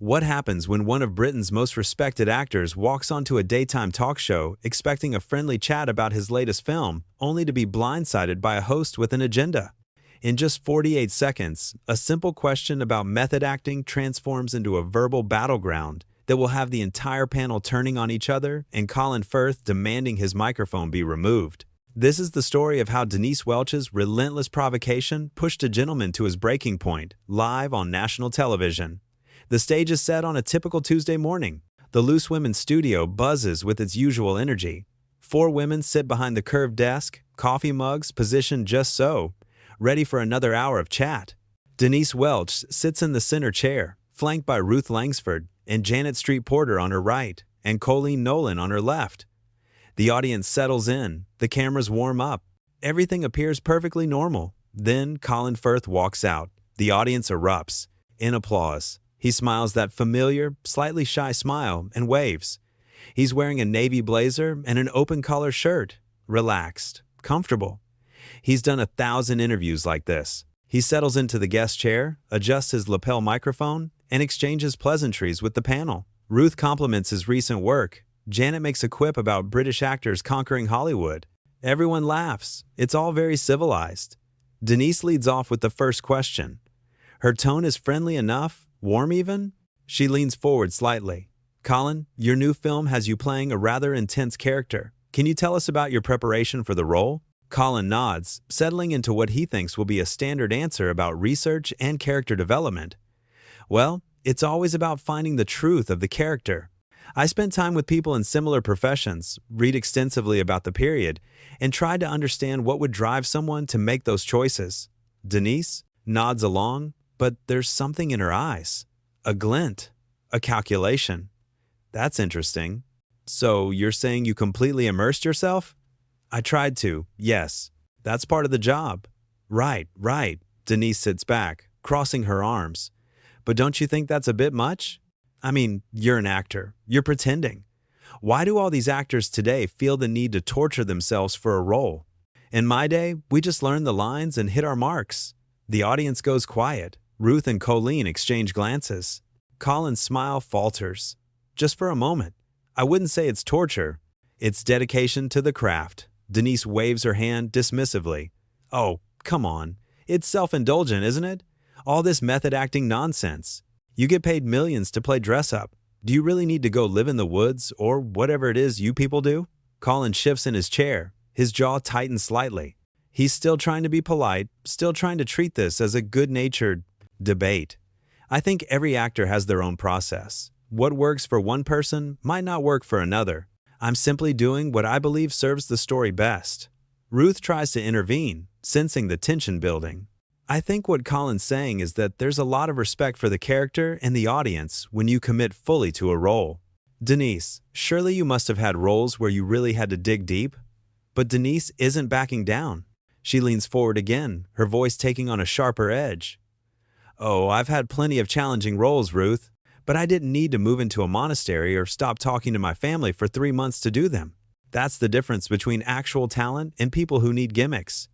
What happens when one of Britain's most respected actors walks onto a daytime talk show expecting a friendly chat about his latest film, only to be blindsided by a host with an agenda? In just 48 seconds, a simple question about method acting transforms into a verbal battleground that will have the entire panel turning on each other and Colin Firth demanding his microphone be removed. This is the story of how Denise Welch's relentless provocation pushed a gentleman to his breaking point, live on national television. The stage is set on a typical Tuesday morning. The Loose Women's studio buzzes with its usual energy. 4 women sit behind the curved desk, coffee mugs positioned just so, ready for another hour of chat. Denise Welch sits in the center chair, flanked by Ruth Langsford and Janet Street Porter on her right, and Colleen Nolan on her left. The audience settles in, the cameras warm up. Everything appears perfectly normal. Then Colin Firth walks out. The audience erupts in applause. He smiles that familiar, slightly shy smile and waves. He's wearing a navy blazer and an open-collar shirt. Relaxed, comfortable. He's done 1,000 interviews like this. He settles into the guest chair, adjusts his lapel microphone, and exchanges pleasantries with the panel. Ruth compliments his recent work. Janet makes a quip about British actors conquering Hollywood. Everyone laughs. It's all very civilized. Denise leads off with the first question. Her tone is friendly enough, warm even. She leans forward slightly. Colin, your new film has you playing a rather intense character. Can you tell us about your preparation for the role? Colin nods, settling into what he thinks will be a standard answer about research and character development. Well, it's always about finding the truth of the character. I spent time with people in similar professions, read extensively about the period, and tried to understand what would drive someone to make those choices. Denise nods along, but there's something in her eyes. A glint, a calculation. That's interesting. So you're saying you completely immersed yourself? I tried to, yes. That's part of the job. Right. Denise sits back, crossing her arms. But don't you think that's a bit much? I mean, you're an actor. You're pretending. Why do all these actors today feel the need to torture themselves for a role? In my day, we just learned the lines and hit our marks. The audience goes quiet. Ruth and Colleen exchange glances. Colin's smile falters. Just for a moment. I wouldn't say it's torture. It's dedication to the craft. Denise waves her hand dismissively. Oh, come on. It's self-indulgent, isn't it? All this method acting nonsense. You get paid millions to play dress-up. Do you really need to go live in the woods or whatever it is you people do? Colin shifts in his chair. His jaw tightens slightly. He's still trying to be polite, still trying to treat this as a good-natured debate. I think every actor has their own process. What works for one person might not work for another. I'm simply doing what I believe serves the story best. Ruth tries to intervene, sensing the tension building. I think what Colin's saying is that there's a lot of respect for the character and the audience when you commit fully to a role. Denise, surely you must have had roles where you really had to dig deep? But Denise isn't backing down. She leans forward again, her voice taking on a sharper edge. Oh, I've had plenty of challenging roles, Ruth, but I didn't need to move into a monastery or stop talking to my family for 3 months to do them. That's the difference between actual talent and people who need gimmicks.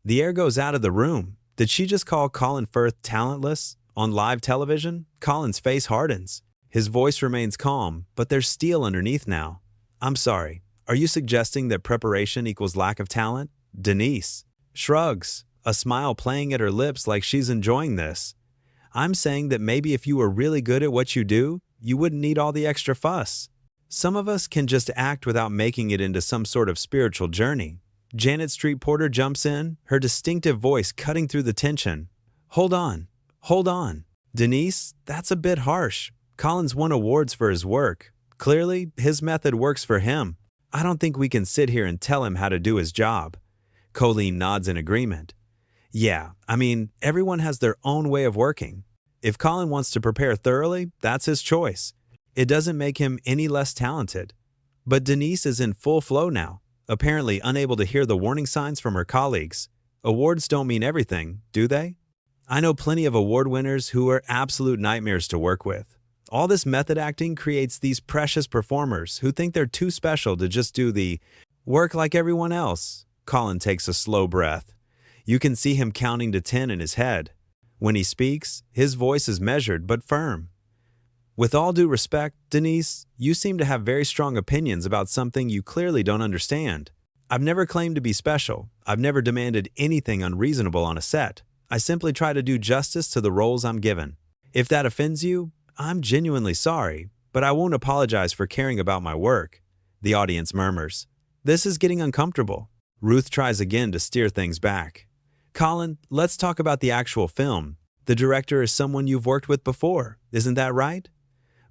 The air goes out of the room. Did she just call Colin Firth talentless? On live television, Colin's face hardens. His voice remains calm, but there's steel underneath now. I'm sorry, are you suggesting that preparation equals lack of talent? Denise shrugs, a smile playing at her lips like she's enjoying this. I'm saying that maybe if you were really good at what you do, you wouldn't need all the extra fuss. Some of us can just act without making it into some sort of spiritual journey. Janet Street Porter jumps in, her distinctive voice cutting through the tension. Hold on. Denise, that's a bit harsh. Colin's won awards for his work. Clearly, his method works for him. I don't think we can sit here and tell him how to do his job. Colleen nods in agreement. Yeah, I mean, everyone has their own way of working. If Colin wants to prepare thoroughly, that's his choice. It doesn't make him any less talented. But Denise is in full flow now, apparently unable to hear the warning signs from her colleagues. Awards don't mean everything, do they? I know plenty of award winners who are absolute nightmares to work with. All this method acting creates these precious performers who think they're too special to just do the work like everyone else. Colin takes a slow breath. You can see him counting to 10 in his head. When he speaks, his voice is measured but firm. With all due respect, Denise, you seem to have very strong opinions about something you clearly don't understand. I've never claimed to be special. I've never demanded anything unreasonable on a set. I simply try to do justice to the roles I'm given. If that offends you, I'm genuinely sorry, but I won't apologize for caring about my work. The audience murmurs. This is getting uncomfortable. Ruth tries again to steer things back. Colin, let's talk about the actual film. The director is someone you've worked with before, isn't that right?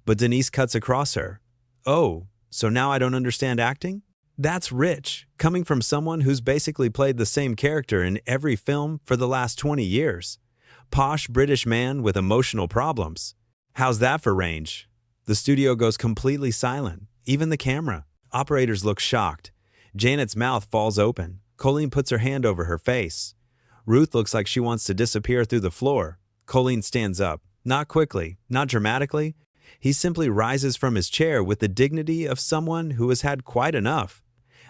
But Denise cuts across her. Oh, so now I don't understand acting? That's rich, coming from someone who's basically played the same character in every film for the last 20 years. Posh British man with emotional problems. How's that for range? The studio goes completely silent, even the camera. Operators look shocked. Janet's mouth falls open. Colleen puts her hand over her face. Ruth looks like she wants to disappear through the floor. Colleen stands up. Not quickly, not dramatically. He simply rises from his chair with the dignity of someone who has had quite enough.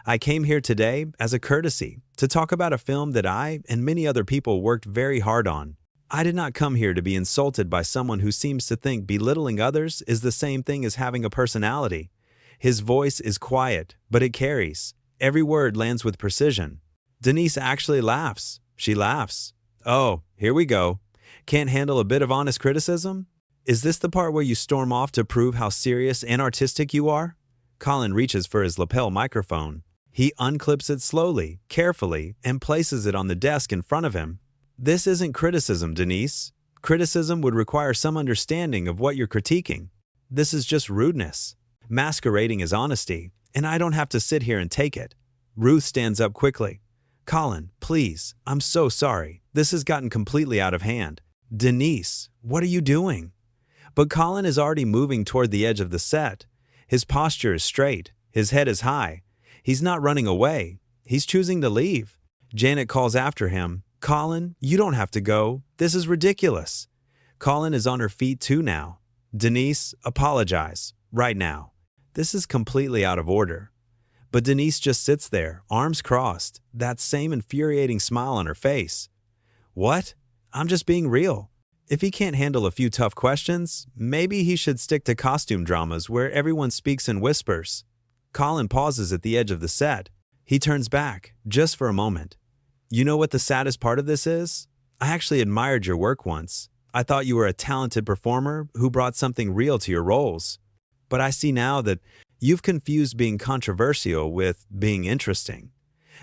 I came here today as a courtesy to talk about a film that I and many other people worked very hard on. I did not come here to be insulted by someone who seems to think belittling others is the same thing as having a personality. His voice is quiet, but it carries. Every word lands with precision. Denise actually laughs. She laughs. Oh, here we go. Can't handle a bit of honest criticism? Is this the part where you storm off to prove how serious and artistic you are? Colin reaches for his lapel microphone. He unclips it slowly, carefully, and places it on the desk in front of him. This isn't criticism, Denise. Criticism would require some understanding of what you're critiquing. This is just rudeness, masquerading as honesty, and I don't have to sit here and take it. Ruth stands up quickly. Colin, please, I'm so sorry. This has gotten completely out of hand. Denise, what are you doing? But Colin is already moving toward the edge of the set. His posture is straight. His head is high. He's not running away. He's choosing to leave. Janet calls after him. Colin, you don't have to go. This is ridiculous. Colin is on her feet too now. Denise, apologize. Right now. This is completely out of order. But Denise just sits there, arms crossed, that same infuriating smile on her face. What? I'm just being real. If he can't handle a few tough questions, maybe he should stick to costume dramas where everyone speaks in whispers. Colin pauses at the edge of the set. He turns back, just for a moment. You know what the saddest part of this is? I actually admired your work once. I thought you were a talented performer who brought something real to your roles. But I see now that you've confused being controversial with being interesting.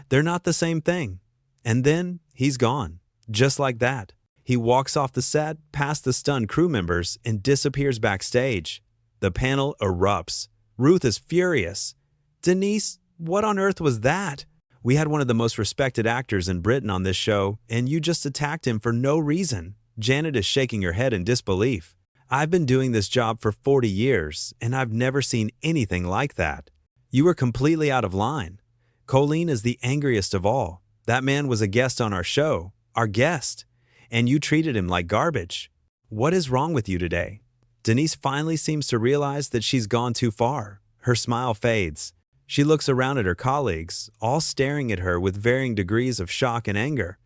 They're not the same thing. And then he's gone, just like that. He walks off the set, past the stunned crew members, and disappears backstage. The panel erupts. Ruth is furious. Denise, what on earth was that? We had one of the most respected actors in Britain on this show, and you just attacked him for no reason. Janet is shaking her head in disbelief. I've been doing this job for 40 years, and I've never seen anything like that. You were completely out of line. Colleen is the angriest of all. That man was a guest on our show, our guest, and you treated him like garbage. What is wrong with you today? Denise finally seems to realize that she's gone too far. Her smile fades. She looks around at her colleagues, all staring at her with varying degrees of shock and anger.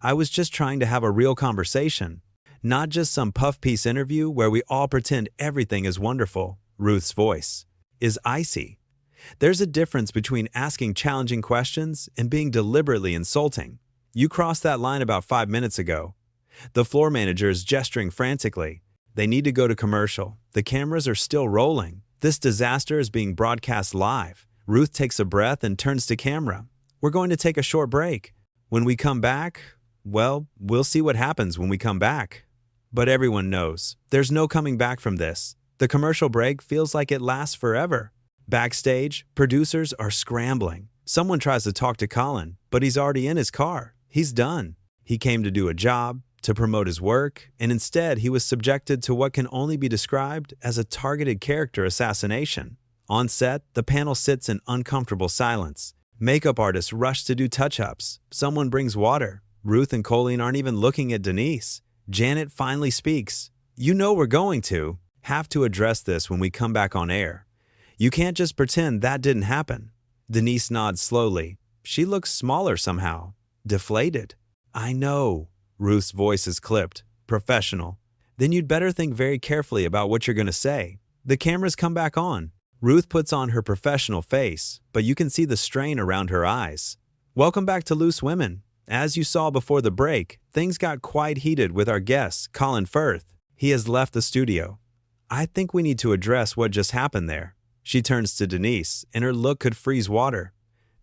I was just trying to have a real conversation, not just some puff-piece interview where we all pretend everything is wonderful. Ruth's voice is icy. There's a difference between asking challenging questions and being deliberately insulting. You crossed that line about 5 minutes ago. The floor manager is gesturing frantically. They need to go to commercial. The cameras are still rolling. This disaster is being broadcast live. Ruth takes a breath and turns to camera. We're going to take a short break. When we come back, well, we'll see what happens when we come back. But everyone knows, there's no coming back from this. The commercial break feels like it lasts forever. Backstage, producers are scrambling. Someone tries to talk to Colin, but he's already in his car. He's done. He came to do a job, to promote his work, and instead he was subjected to what can only be described as a targeted character assassination. On set, the panel sits in uncomfortable silence. Makeup artists rush to do touch-ups. Someone brings water. Ruth and Colleen aren't even looking at Denise. Janet finally speaks. You know we're going to have to address this when we come back on air. You can't just pretend that didn't happen. Denise nods slowly. She looks smaller somehow. Deflated. I know. Ruth's voice is clipped. Professional. then you'd better think very carefully about what you're going to say. The cameras come back on. Ruth puts on her professional face, but you can see the strain around her eyes. Welcome back to Loose Women. As you saw before the break, things got quite heated with our guest, Colin Firth. He has left the studio. I think we need to address what just happened there. She turns to Denise, and her look could freeze water.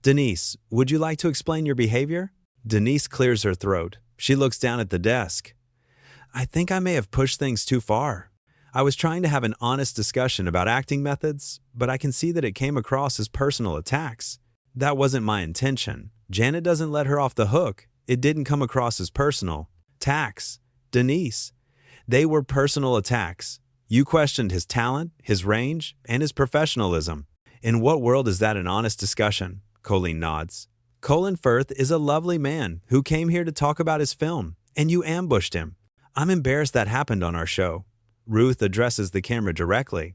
Denise, would you like to explain your behavior? Denise clears her throat. She looks down at the desk. I think I may have pushed things too far. I was trying to have an honest discussion about acting methods, but I can see that it came across as personal attacks. That wasn't my intention. Janet doesn't let her off the hook. It didn't come across as personal. Attacks. Denise. They were personal attacks. You questioned his talent, his range, and his professionalism. In what world is that an honest discussion? Colleen nods. Colin Firth is a lovely man who came here to talk about his film, and you ambushed him. I'm embarrassed that happened on our show. Ruth addresses the camera directly.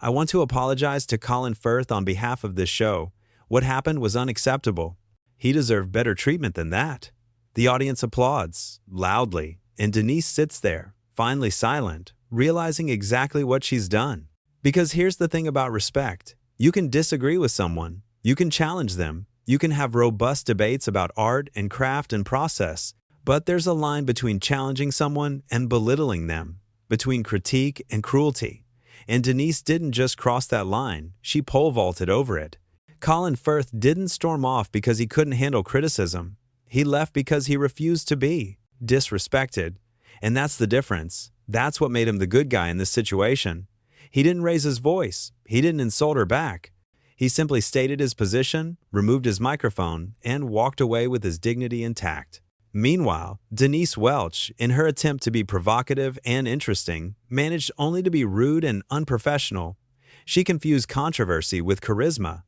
I want to apologize to Colin Firth on behalf of this show. What happened was unacceptable. He deserved better treatment than that. The audience applauds, loudly, and Denise sits there, finally silent, realizing exactly what she's done. Because here's the thing about respect. You can disagree with someone. You can challenge them. You can have robust debates about art and craft and process. But there's a line between challenging someone and belittling them, between critique and cruelty. And Denise didn't just cross that line, she pole vaulted over it. Colin Firth didn't storm off because he couldn't handle criticism. He left because he refused to be disrespected. And that's the difference. That's what made him the good guy in this situation. He didn't raise his voice. He didn't insult her back. He simply stated his position, removed his microphone, and walked away with his dignity intact. Meanwhile, Denise Welch, in her attempt to be provocative and interesting, managed only to be rude and unprofessional. She confused controversy with charisma.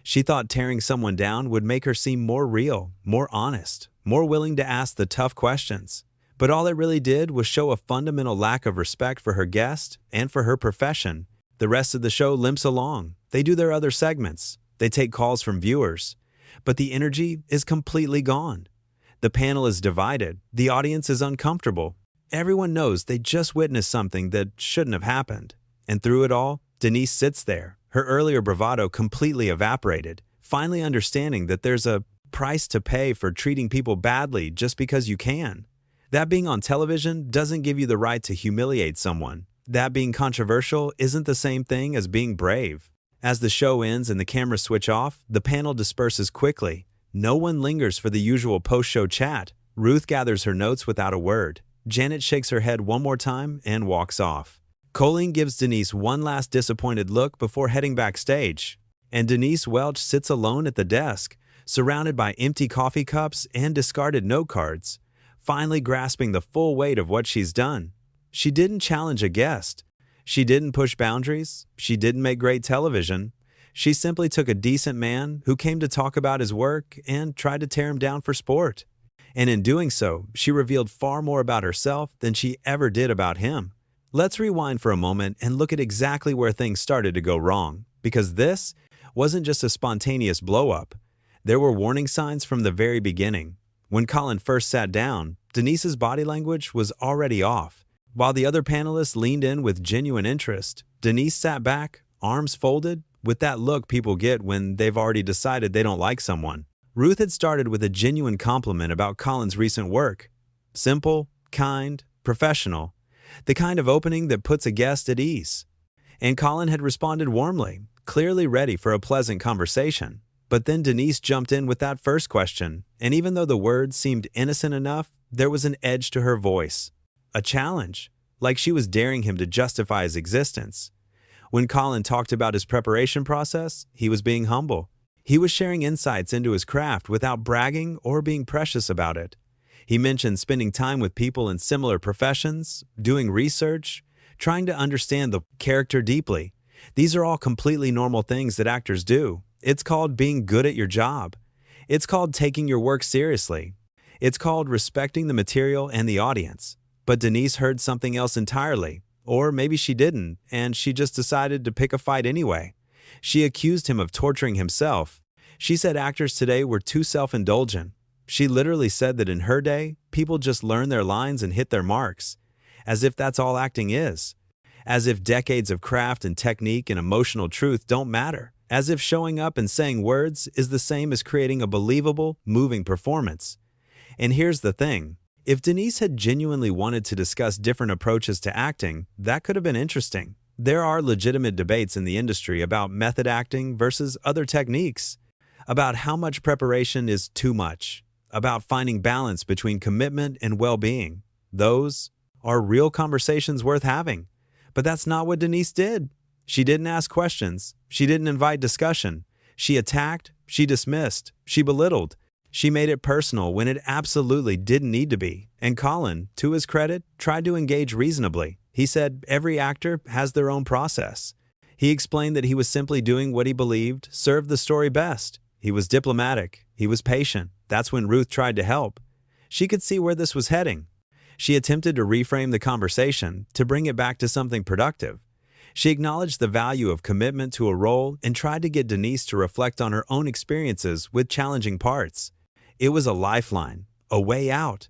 She thought tearing someone down would make her seem more real, more honest, more willing to ask the tough questions. But all it really did was show a fundamental lack of respect for her guest and for her profession. The rest of the show limps along. They do their other segments. They take calls from viewers. But the energy is completely gone. The panel is divided. The audience is uncomfortable. Everyone knows they just witnessed something that shouldn't have happened. And through it all, Denise sits there, her earlier bravado completely evaporated, finally understanding that there's a price to pay for treating people badly just because you can. That being on television doesn't give you the right to humiliate someone. That being controversial isn't the same thing as being brave. As the show ends and the cameras switch off, the panel disperses quickly. No one lingers for the usual post-show chat. Ruth gathers her notes without a word. Janet shakes her head one more time and walks off. Colleen gives Denise one last disappointed look before heading backstage. And Denise Welch sits alone at the desk, surrounded by empty coffee cups and discarded note cards, finally grasping the full weight of what she's done. She didn't challenge a guest. She didn't push boundaries. She didn't make great television. She simply took a decent man who came to talk about his work and tried to tear him down for sport. And in doing so, she revealed far more about herself than she ever did about him. Let's rewind for a moment and look at exactly where things started to go wrong, because this wasn't just a spontaneous blow-up. There were warning signs from the very beginning. When Colin first sat down, Denise's body language was already off. While the other panelists leaned in with genuine interest, Denise sat back, arms folded, with that look people get when they've already decided they don't like someone. Ruth had started with a genuine compliment about Colin's recent work. Simple, kind, professional. The kind of opening that puts a guest at ease. And Colin had responded warmly, clearly ready for a pleasant conversation. But then Denise jumped in with that first question, and even though the words seemed innocent enough, there was an edge to her voice. A challenge, like she was daring him to justify his existence. When Colin talked about his preparation process, he was being humble. He was sharing insights into his craft without bragging or being precious about it. He mentioned spending time with people in similar professions, doing research, trying to understand the character deeply. These are all completely normal things that actors do. It's called being good at your job. It's called taking your work seriously. It's called respecting the material and the audience. But Denise heard something else entirely. Or maybe she didn't, and she just decided to pick a fight anyway. She accused him of torturing himself. She said actors today were too self-indulgent. She literally said that in her day, people just learned their lines and hit their marks. as if that's all acting is. As if decades of craft and technique and emotional truth don't matter. As if showing up and saying words is the same as creating a believable, moving performance. And here's the thing. If Denise had genuinely wanted to discuss different approaches to acting, that could have been interesting. There are legitimate debates in the industry about method acting versus other techniques, about how much preparation is too much, about finding balance between commitment and well-being. Those are real conversations worth having. But that's not what Denise did. She didn't ask questions. She didn't invite discussion. She attacked. She dismissed. She belittled. She made it personal when it absolutely didn't need to be. And Colin, to his credit, tried to engage reasonably. He said every actor has their own process. He explained that he was simply doing what he believed served the story best. He was diplomatic. He was patient. That's when Ruth tried to help. She could see where this was heading. She attempted to reframe the conversation, to bring it back to something productive. She acknowledged the value of commitment to a role and tried to get Denise to reflect on her own experiences with challenging parts. It was a lifeline, a way out,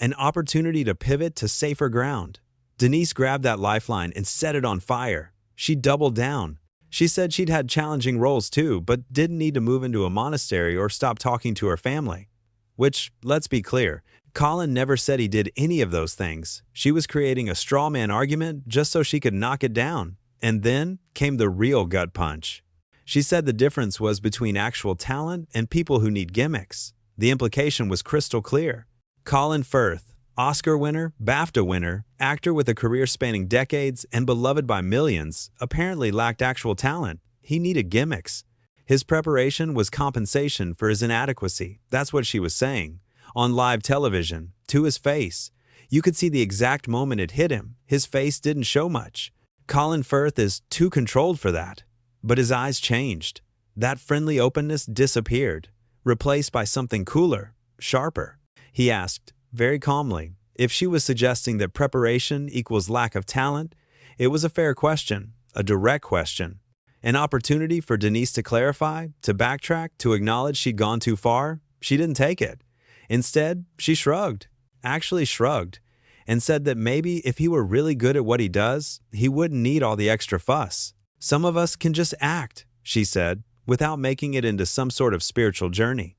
an opportunity to pivot to safer ground. Denise grabbed that lifeline and set it on fire. She doubled down. She said she'd had challenging roles too, but didn't need to move into a monastery or stop talking to her family. Which, let's be clear, Colin never said he did any of those things. She was creating a straw man argument just so she could knock it down. And then came the real gut punch. She said the difference was between actual talent and people who need gimmicks. The implication was crystal clear. Colin Firth, Oscar winner, BAFTA winner, actor with a career spanning decades and beloved by millions, apparently lacked actual talent. He needed gimmicks. His preparation was compensation for his inadequacy. That's what she was saying. On live television, to his face. You could see the exact moment it hit him. His face didn't show much. Colin Firth is too controlled for that. But his eyes changed. That friendly openness disappeared, replaced by something cooler, sharper. He asked, very calmly, if she was suggesting that preparation equals lack of talent. It was a fair question, a direct question. An opportunity for Denise to clarify, to backtrack, to acknowledge she'd gone too far. She didn't take it. Instead, she shrugged, actually shrugged, and said that maybe if he were really good at what he does, he wouldn't need all the extra fuss. Some of us can just act, she said, without making it into some sort of spiritual journey.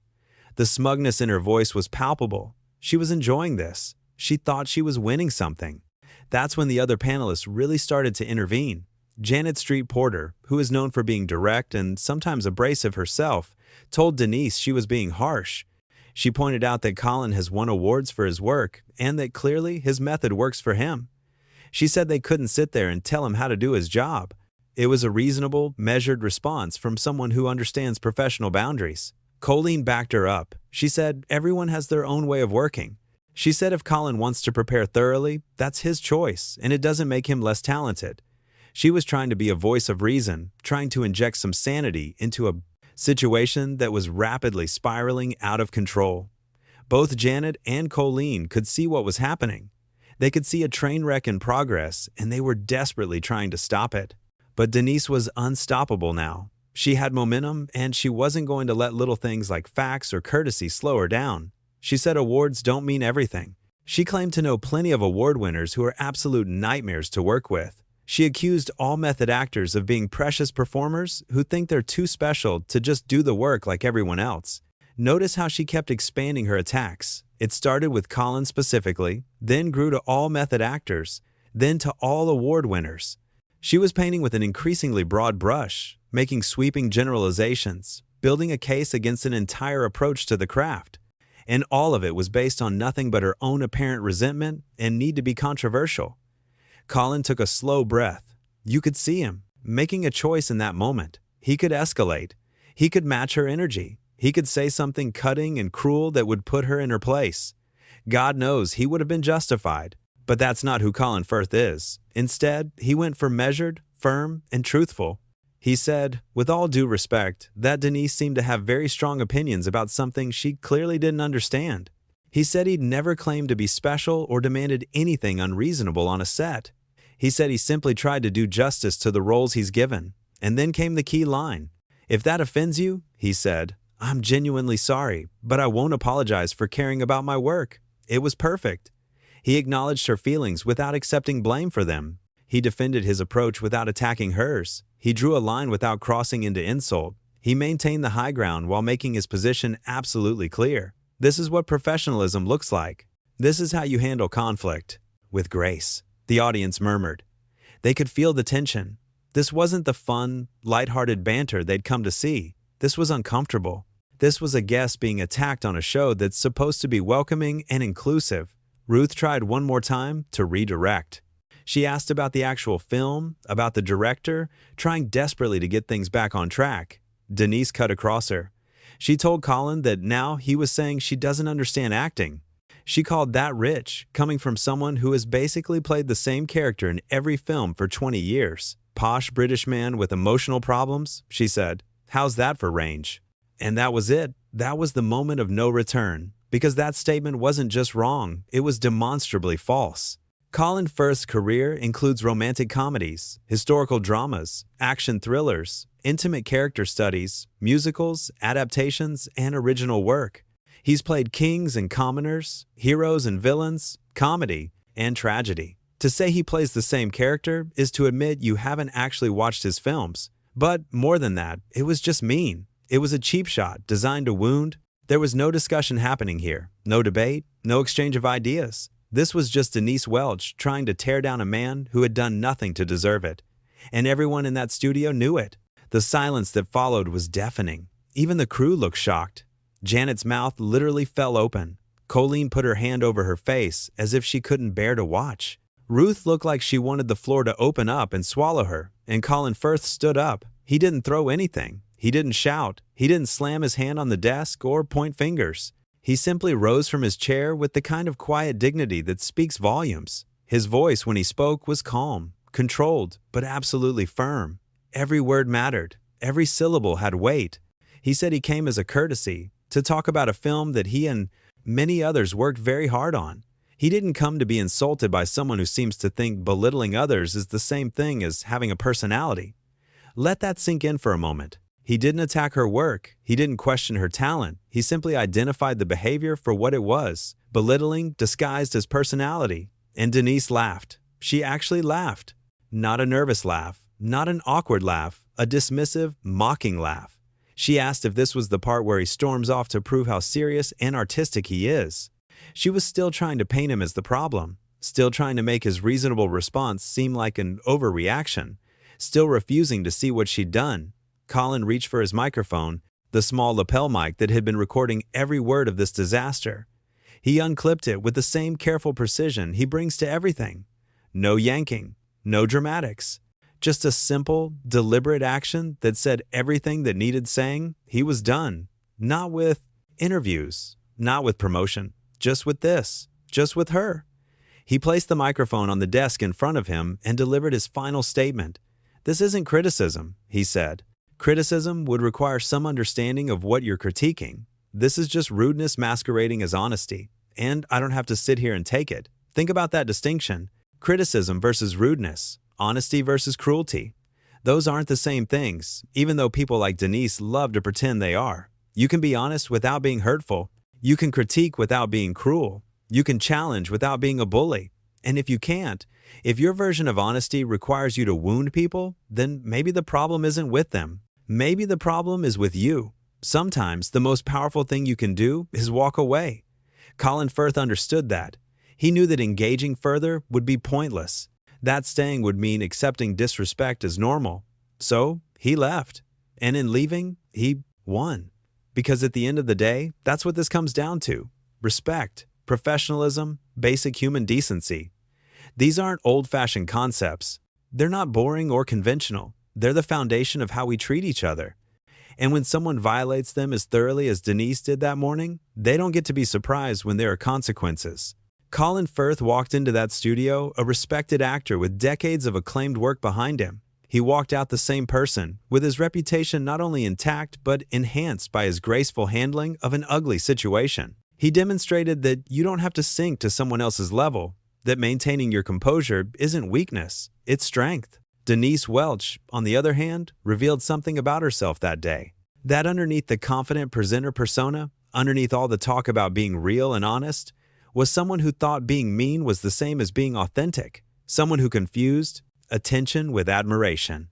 The smugness in her voice was palpable. She was enjoying this. She thought she was winning something. That's when the other panelists really started to intervene. Janet Street Porter, who is known for being direct and sometimes abrasive herself, told Denise she was being harsh. She pointed out that Colin has won awards for his work and that clearly his method works for him. She said they couldn't sit there and tell him how to do his job. It was a reasonable, measured response from someone who understands professional boundaries. Colleen backed her up. She said everyone has their own way of working. She said if Colin wants to prepare thoroughly, that's his choice, and it doesn't make him less talented. She was trying to be a voice of reason, trying to inject some sanity into a situation that was rapidly spiraling out of control. Both Janet and Colleen could see what was happening. They could see a train wreck in progress, and they were desperately trying to stop it. But Denise was unstoppable now. She had momentum, and she wasn't going to let little things like facts or courtesy slow her down. She said awards don't mean everything. She claimed to know plenty of award winners who are absolute nightmares to work with. She accused all method actors of being precious performers who think they're too special to just do the work like everyone else. Notice how she kept expanding her attacks. It started with Colin specifically, then grew to all method actors, then to all award winners. She was painting with an increasingly broad brush, making sweeping generalizations, building a case against an entire approach to the craft. And all of it was based on nothing but her own apparent resentment and need to be controversial. Colin took a slow breath. You could see him, making a choice in that moment. He could escalate. He could match her energy. He could say something cutting and cruel that would put her in her place. God knows he would have been justified. But that's not who Colin Firth is. Instead, he went for measured, firm, and truthful. He said, with all due respect, that Denise seemed to have very strong opinions about something she clearly didn't understand. He said he'd never claimed to be special or demanded anything unreasonable on a set. He said he simply tried to do justice to the roles he's given. And then came the key line. If that offends you, he said, I'm genuinely sorry, but I won't apologize for caring about my work. It was perfect. He acknowledged her feelings without accepting blame for them. He defended his approach without attacking hers. He drew a line without crossing into insult. He maintained the high ground while making his position absolutely clear. This is what professionalism looks like. This is how you handle conflict. With grace. The audience murmured. They could feel the tension. This wasn't the fun, lighthearted banter they'd come to see. This was uncomfortable. This was a guest being attacked on a show that's supposed to be welcoming and inclusive. Ruth tried one more time to redirect. She asked about the actual film, about the director, trying desperately to get things back on track. Denise cut across her. She told Colin that now he was saying she doesn't understand acting. She called that rich, coming from someone who has basically played the same character in every film for 20 years. Posh British man with emotional problems, she said. How's that for range? And that was it. That was the moment of no return. Because that statement wasn't just wrong, it was demonstrably false. Colin Firth's career includes romantic comedies, historical dramas, action thrillers, intimate character studies, musicals, adaptations, and original work. He's played kings and commoners, heroes and villains, comedy, and tragedy. To say he plays the same character is to admit you haven't actually watched his films. But more than that, it was just mean. It was a cheap shot designed to wound. There was no discussion happening here, no debate, no exchange of ideas. This was just Denise Welch trying to tear down a man who had done nothing to deserve it. And everyone in that studio knew it. The silence that followed was deafening. Even the crew looked shocked. Janet's mouth literally fell open. Colleen put her hand over her face as if she couldn't bear to watch. Ruth looked like she wanted the floor to open up and swallow her, and Colin Firth stood up. He didn't throw anything. He didn't shout. He didn't slam his hand on the desk or point fingers. He simply rose from his chair with the kind of quiet dignity that speaks volumes. His voice, when he spoke, was calm, controlled, but absolutely firm. Every word mattered. Every syllable had weight. He said he came as a courtesy, to talk about a film that he and many others worked very hard on. He didn't come to be insulted by someone who seems to think belittling others is the same thing as having a personality. Let that sink in for a moment. He didn't attack her work. He didn't question her talent. He simply identified the behavior for what it was, belittling disguised as personality. And Denise laughed. She actually laughed. Not a nervous laugh, not an awkward laugh, a dismissive, mocking laugh. She asked if this was the part where he storms off to prove how serious and artistic he is. She was still trying to paint him as the problem, still trying to make his reasonable response seem like an overreaction, still refusing to see what she'd done. Colin reached for his microphone, the small lapel mic that had been recording every word of this disaster. He unclipped it with the same careful precision he brings to everything. No yanking, no dramatics. Just a simple, deliberate action that said everything that needed saying. He was done. Not with interviews, not with promotion, just with this, just with her. He placed the microphone on the desk in front of him and delivered his final statement. This isn't criticism, he said. Criticism would require some understanding of what you're critiquing. This is just rudeness masquerading as honesty, and I don't have to sit here and take it. Think about that distinction. Criticism versus rudeness. Honesty versus cruelty. Those aren't the same things, even though people like Denise love to pretend they are. You can be honest without being hurtful. You can critique without being cruel. You can challenge without being a bully. And if you can't, if your version of honesty requires you to wound people, then maybe the problem isn't with them. Maybe the problem is with you. Sometimes the most powerful thing you can do is walk away. Colin Firth understood that. He knew that engaging further would be pointless. That staying would mean accepting disrespect as normal. So he left. And in leaving, he won. Because at the end of the day, that's what this comes down to. Respect, professionalism, basic human decency. These aren't old-fashioned concepts. They're not boring or conventional. They're the foundation of how we treat each other. And when someone violates them as thoroughly as Denise did that morning, they don't get to be surprised when there are consequences. Colin Firth walked into that studio, a respected actor with decades of acclaimed work behind him. He walked out the same person, with his reputation not only intact but enhanced by his graceful handling of an ugly situation. He demonstrated that you don't have to sink to someone else's level, that maintaining your composure isn't weakness, it's strength. Denise Welch, on the other hand, revealed something about herself that day. That underneath the confident presenter persona, underneath all the talk about being real and honest, was someone who thought being mean was the same as being authentic, someone who confused attention with admiration,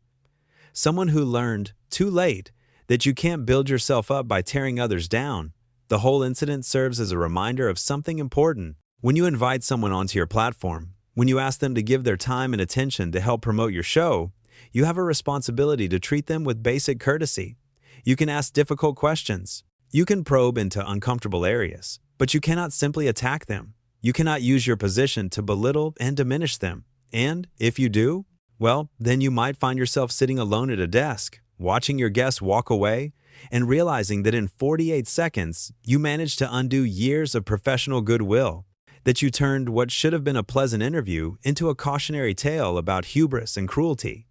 someone who learned, too late, that you can't build yourself up by tearing others down. The whole incident serves as a reminder of something important. When you invite someone onto your platform, when you ask them to give their time and attention to help promote your show, you have a responsibility to treat them with basic courtesy. You can ask difficult questions. You can probe into uncomfortable areas, but you cannot simply attack them. You cannot use your position to belittle and diminish them. And if you do, well, then you might find yourself sitting alone at a desk, watching your guests walk away, and realizing that in 48 seconds, you managed to undo years of professional goodwill, that you turned what should have been a pleasant interview into a cautionary tale about hubris and cruelty,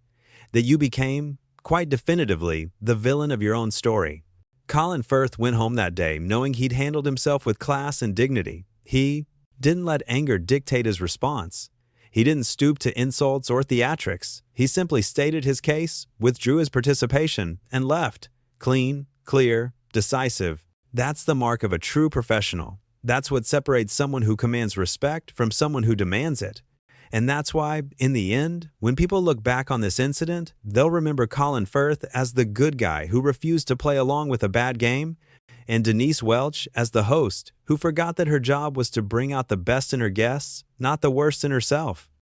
that you became, quite definitively, the villain of your own story. Colin Firth went home that day knowing he'd handled himself with class and dignity. He didn't let anger dictate his response. He didn't stoop to insults or theatrics. He simply stated his case, withdrew his participation, and left. Clean, clear, decisive. That's the mark of a true professional. That's what separates someone who commands respect from someone who demands it. And that's why, in the end, when people look back on this incident, they'll remember Colin Firth as the good guy who refused to play along with a bad game, and Denise Welch as the host who forgot that her job was to bring out the best in her guests, not the worst in herself.